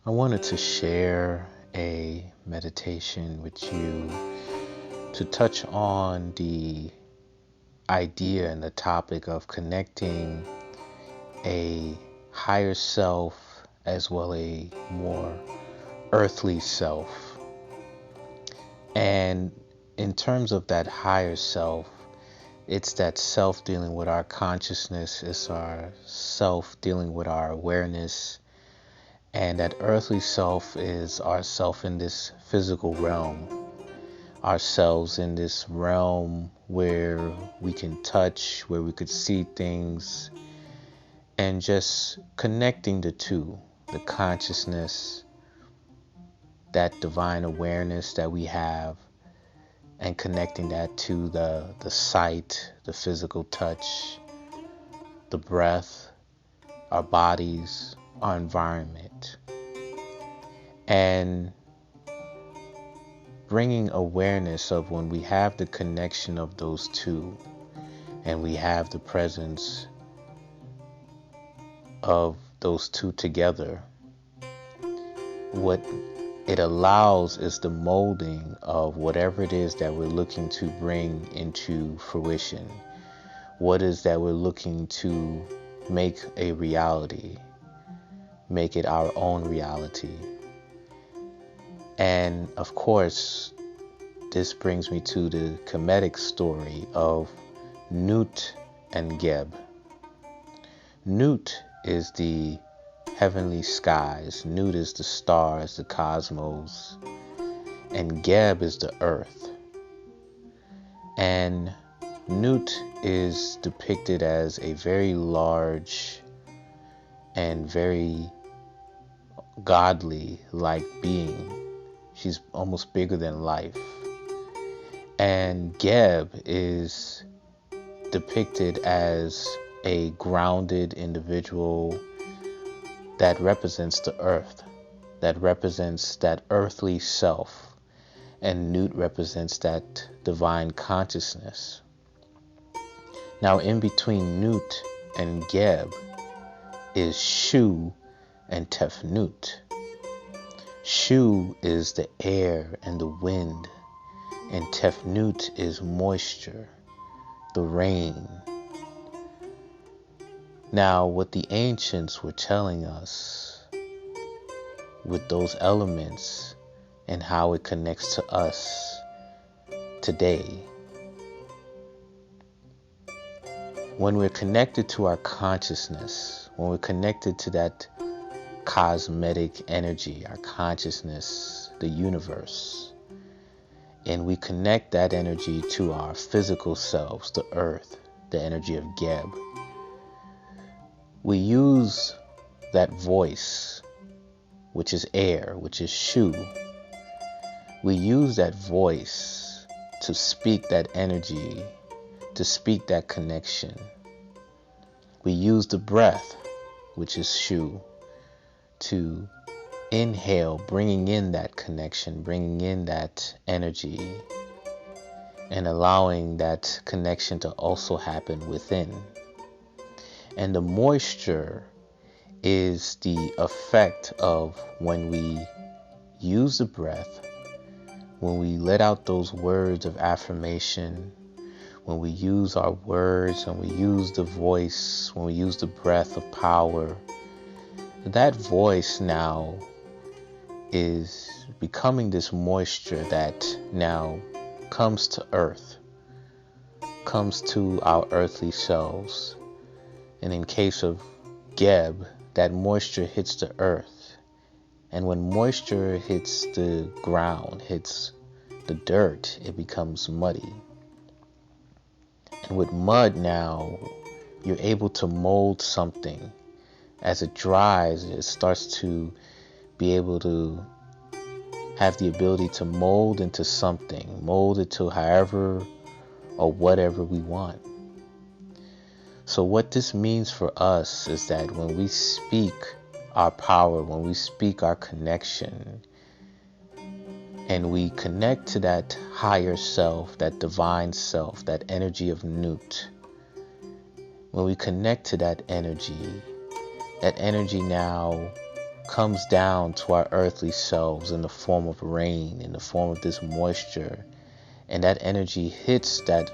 I wanted to share a meditation with you to touch on the idea and the topic of connecting a higher self as well a more earthly self. And in terms of that higher self, it's that self dealing with our consciousness, it's our self dealing with our awareness. And that earthly self is ourself in this physical realm, ourselves in this realm where we can touch, where we could see things, and just connecting the two, the consciousness, that divine awareness that we have, and connecting that to the sight, the physical touch, the breath, our bodies, our environment. And bringing awareness of when we have the connection of those two and we have the presence of those two together, what it allows is the molding of whatever it is that we're looking to bring into fruition. What is that we're looking to make a reality, make it our own reality. And of course, this brings me to the Kemetic story of Noot and Geb. Noot is the heavenly skies, Noot is the stars, the cosmos, and Geb is the earth. And Noot is depicted as a very large and very godly like being. She's almost bigger than life. And Geb is depicted as a grounded individual that represents the earth, that represents that earthly self. And Noot represents that divine consciousness. Now, in between Noot and Geb is Shu and Tefnut. Shu is the air and the wind, and Tefnut is moisture, the rain. Now, what the ancients were telling us with those elements and how it connects to us today, when we're connected to our consciousness, when we're connected to that cosmetic energy, our consciousness, the universe, and we connect that energy to our physical selves, the earth, the energy of Geb, we use that voice, which is air, which is Shu. We use that voice to speak that energy, to speak that connection. We use the breath, which is Shu, to inhale, bringing in that connection, bringing in that energy, and allowing that connection to also happen within. And the moisture is the effect of when we use the breath, when we let out those words of affirmation, when we use our words, when we use the voice, when we use the breath of power. That voice now is becoming this moisture that now comes to earth, comes to our earthly selves. And in case of Geb, that moisture hits the earth. And when moisture hits the ground, hits the dirt, it becomes muddy. And with mud now, you're able to mold something. As it dries, it starts to be able to have the ability to mold into something, mold it to however or whatever we want. So what this means for us is that when we speak our power, when we speak our connection, and we connect to that higher self, that divine self, that energy of Noot, when we connect to that energy now comes down to our earthly selves in the form of rain, in the form of this moisture, and that energy hits that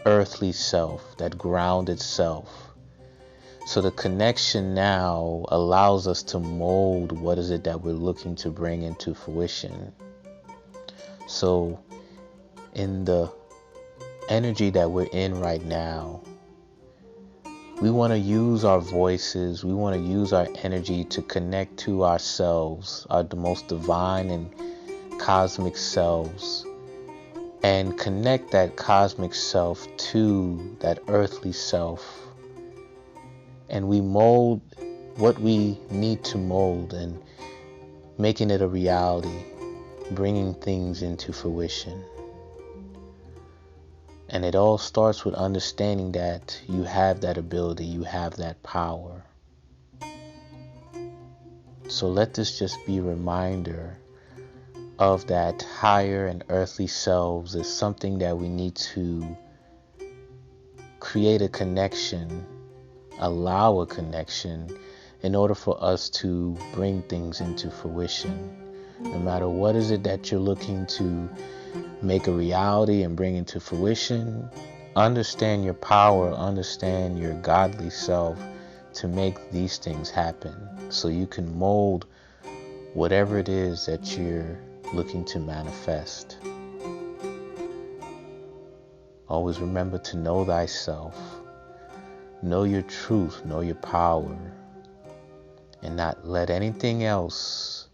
earthly self, that grounded self. So the connection now allows us to mold what is it that we're looking to bring into fruition. So in the energy that we're in right now, we want to use our voices, we want to use our energy to connect to ourselves, our the most divine and cosmic selves, and connect that cosmic self to that earthly self. And we mold what we need to mold and making it a reality, bringing things into fruition. And it all starts with understanding that you have that ability, you have that power. So let this just be a reminder of that higher and earthly selves is something that we need to create a connection, allow a connection in order for us to bring things into fruition. No matter what is it that you're looking to make a reality and bring into fruition, understand your power, understand your godly self to make these things happen so you can mold whatever it is that you're looking to manifest. Always remember to know thyself, know your truth, know your power, and not let anything else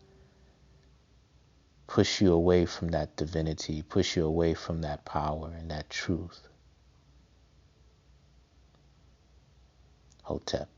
push you away from that divinity, push you away from that power and that truth. Hotep.